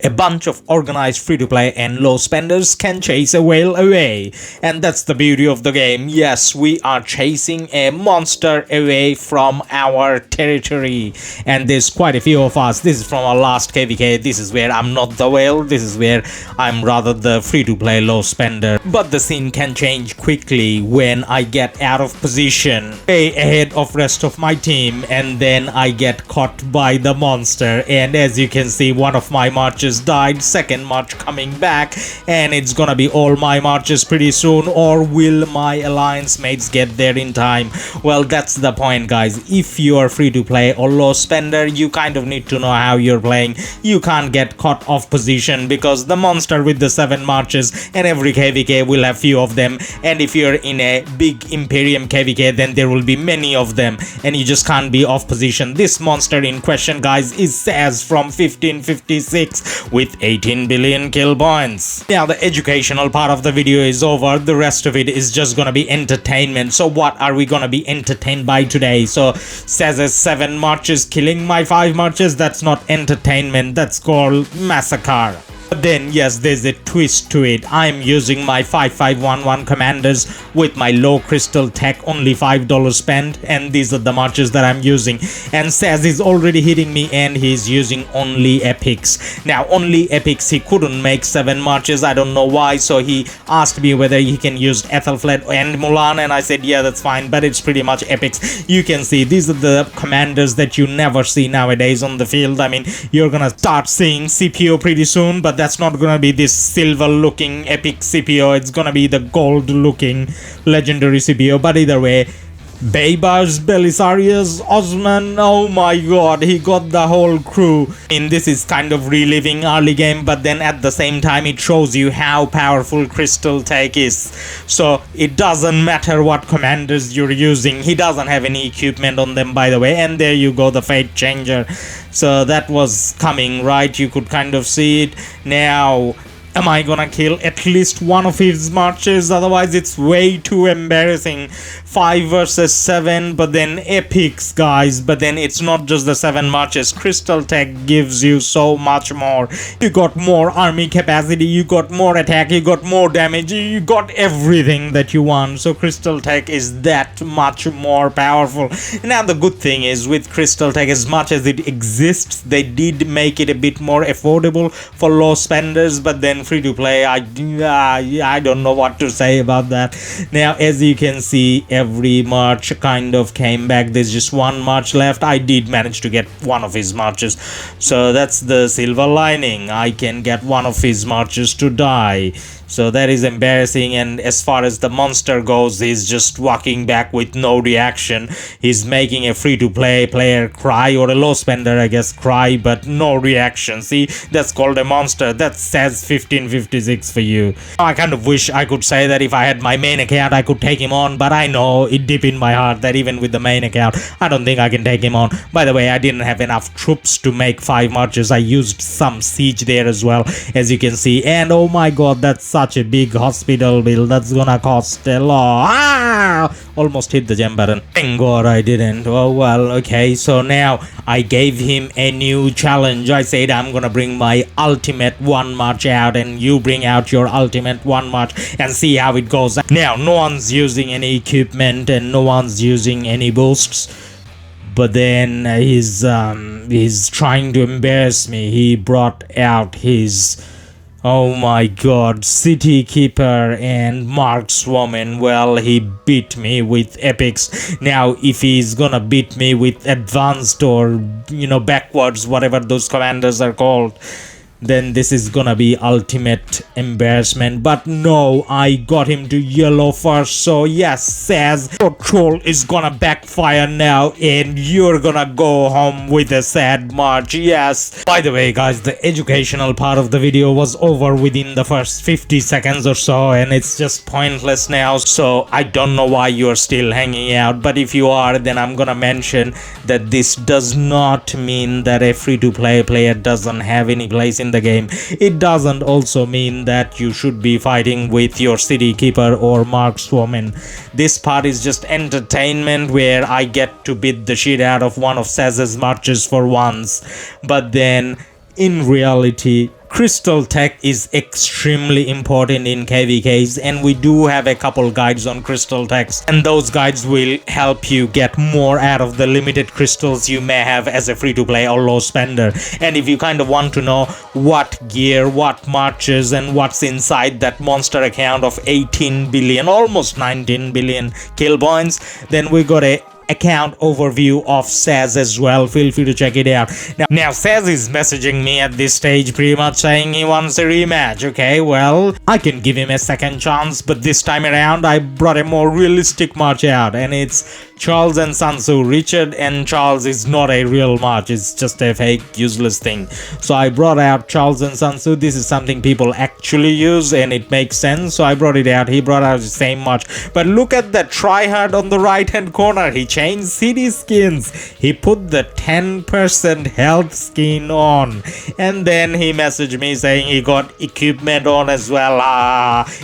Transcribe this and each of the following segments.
a bunch of organized free-to-play and low spenders can chase a whale away. And that's the beauty of the game. Yes, we are chasing a monster away from our territory, and there's quite a few of us. This is from our last KVK. This is where I'm not the whale. This is where I'm rather the free-to-play low spender. But the scene can change quickly when I get out of position, way ahead of rest of my team, and then I get caught by the monster. And as you can see, one of my marches died, second march coming back, and it's gonna be all my marches pretty soon. Or will my alliance mates get there in time? Well, that's the point, guys. If you are free to play or low spender, you kind of need to know how you're playing. You can't get caught off position because the monster with the 7 marches, and every KVK will have few of them, and if you're in a big Imperium KVK, then there will be many of them, and you just can't be off position. This monster in question, guys, is Saz from 1556 with 18 billion kill points. Now the educational part of the video is over. The rest of it is just gonna be entertainment. So what are we gonna be entertained by today? So Saz's 7 marches killing my 5 marches, that's not entertainment, that's called massacre. But then, yes, there's a twist to it. I'm using my 5511 commanders with my low crystal tech, only $5 spent, and these are the marches that I'm using. And Saz is already hitting me, and he's using only epics. Now, only epics, he couldn't make 7 marches, I don't know why, so he asked me whether he can use Ethelflaed and Mulan, and I said, yeah, that's fine, but it's pretty much epics. You can see, these are the commanders that you never see nowadays on the field. I mean, you're gonna start seeing CPO pretty soon, but that's not gonna be this silver looking epic CPO, it's gonna be the gold looking legendary CPO. But either way, Baybars, Belisarius, Osman, oh my god, he got the whole crew. And this is kind of reliving early game, but then at the same time it shows you how powerful Crystal Tech is. So it doesn't matter what commanders you're using, he doesn't have any equipment on them, by the way. And there you go, the Fate Changer. So that was coming, right? You could kind of see it. Now, am I gonna kill at least one of his marches? Otherwise it's way too embarrassing. 5 versus 7, but then epics, guys. But then it's not just the 7 marches. Crystal Tech gives you so much more. You got more army capacity, you got more attack, you got more damage, you got everything that you want. So Crystal Tech is that much more powerful. Now the good thing is with Crystal Tech, as much as it exists, they did make it a bit more affordable for low spenders, but then free to play, I don't know what to say about that. Now as you can see, every march kind of came back. There's just 1 march left. I did manage to get one of his marches, so that's the silver lining. I can get one of his marches to die, so that is embarrassing. And as far as the monster goes, he's just walking back with no reaction. He's making a free-to-play player cry, or a low spender, I guess, cry, but no reaction. See, that's called a monster. That says 1556 for you. I kind of wish I could say that if I had my main account, I could take him on, but I know it deep in my heart that even with the main account, I don't think I can take him on. By the way, I didn't have enough troops to make 5 marches. I used some siege there as well, as you can see. And oh my god, that's such a big hospital build. That's gonna cost a lot. Almost hit the gem button. Thank god I didn't. Oh well, okay. So now I gave him a new challenge. I said I'm gonna bring my ultimate 1 march out, and you bring out your ultimate 1 march and see how it goes. Now no one's using any equipment and no one's using any boosts, but then he's trying to embarrass me. He brought out his, oh my god, City Keeper and Markswoman. Well, he beat me with epics. Now if he's gonna beat me with advanced, or you know, backwards, whatever those commanders are called, then this is gonna be ultimate embarrassment. But no, I got him to yellow first. So yes, Saz, your troll is gonna backfire now, and you're gonna go home with a sad march. Yes. By the way, guys, the educational part of the video was over within the first 50 seconds or so, and it's just pointless now. So I don't know why you're still hanging out, but if you are, then I'm gonna mention that this does not mean that a free-to-play player doesn't have any place in the game. It doesn't also mean that you should be fighting with your City Keeper or Markswoman. This part is just entertainment, where I get to beat the shit out of one of Saz's marches for once, but then in reality Crystal tech is extremely important in KVKs, and we do have a couple guides on crystal techs, and those guides will help you get more out of the limited crystals you may have as a free-to-play or low spender. And if you kind of want to know what gear, what marches, and what's inside that monster account of 18 billion, almost 19 billion kill points, then we got a account overview of Saz as well. Feel free to check it out. Now Saz is messaging me at this stage pretty much saying he wants a rematch. Okay, well, I can give him a second chance, but this time around I brought a more realistic match out, and it's Charles and Sun Tzu. Richard and Charles is not a real match, it's just a fake useless thing. So I brought out Charles and Sun Tzu. This is something people actually use and it makes sense, so I brought it out. He brought out the same match, but look at the tryhard on the right hand corner. He changed city skins. He put the 10% health skin on, and then he messaged me saying he got equipment on as well,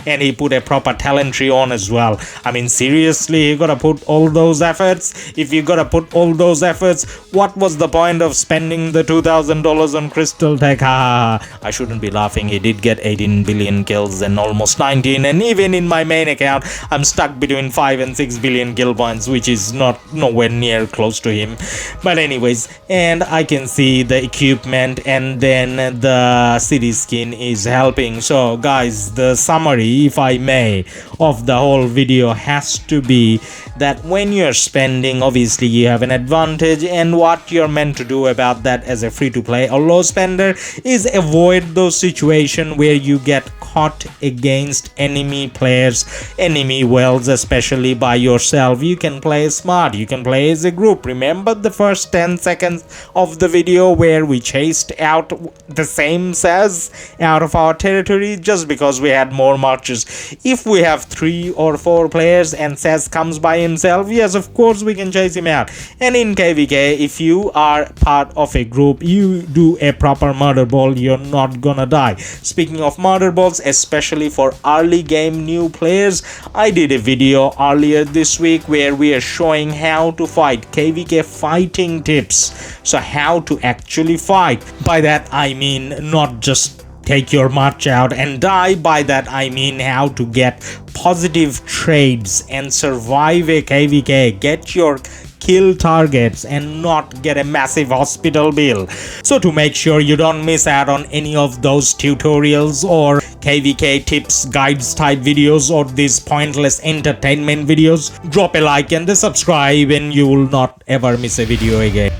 and he put a proper talent tree on as well. I mean, seriously, you gotta put all those efforts? If you gotta put all those efforts, what was the point of spending the $2,000 on crystal tech? I shouldn't be laughing. He did get 18 billion kills and almost 19, and even in my main account I'm stuck between 5 and 6 billion kill points, which is nowhere near close to him. But anyways, and I can see the equipment, and then the city skin is helping. So guys, the summary, if I may, of the whole video has to be that when you're spending, obviously you have an advantage, and what you're meant to do about that as a free-to-play or low spender is avoid those situations where you get caught against enemy players, enemy wells, especially by yourself. You can play smart, you can play as a group. Remember the first 10 seconds of the video where we chased out the same Saz out of our territory just because we had more marches? If we have 3 or 4 players and Saz comes by himself, yes, of course we can chase him out. And in KVK, if you are part of a group, you do a proper murder ball, you're not gonna die. Speaking of murder balls, especially for early game new players, I did a video earlier this week where we are showing how to fight, KVK fighting tips. So how to actually fight. By that I mean not just take your match out and die. By that I mean how to get positive trades and survive a KVK, get your kill targets and not get a massive hospital bill. So to make sure you don't miss out on any of those tutorials or KVK tips, guides type videos, or these pointless entertainment videos, drop a like and a subscribe and you will not ever miss a video again.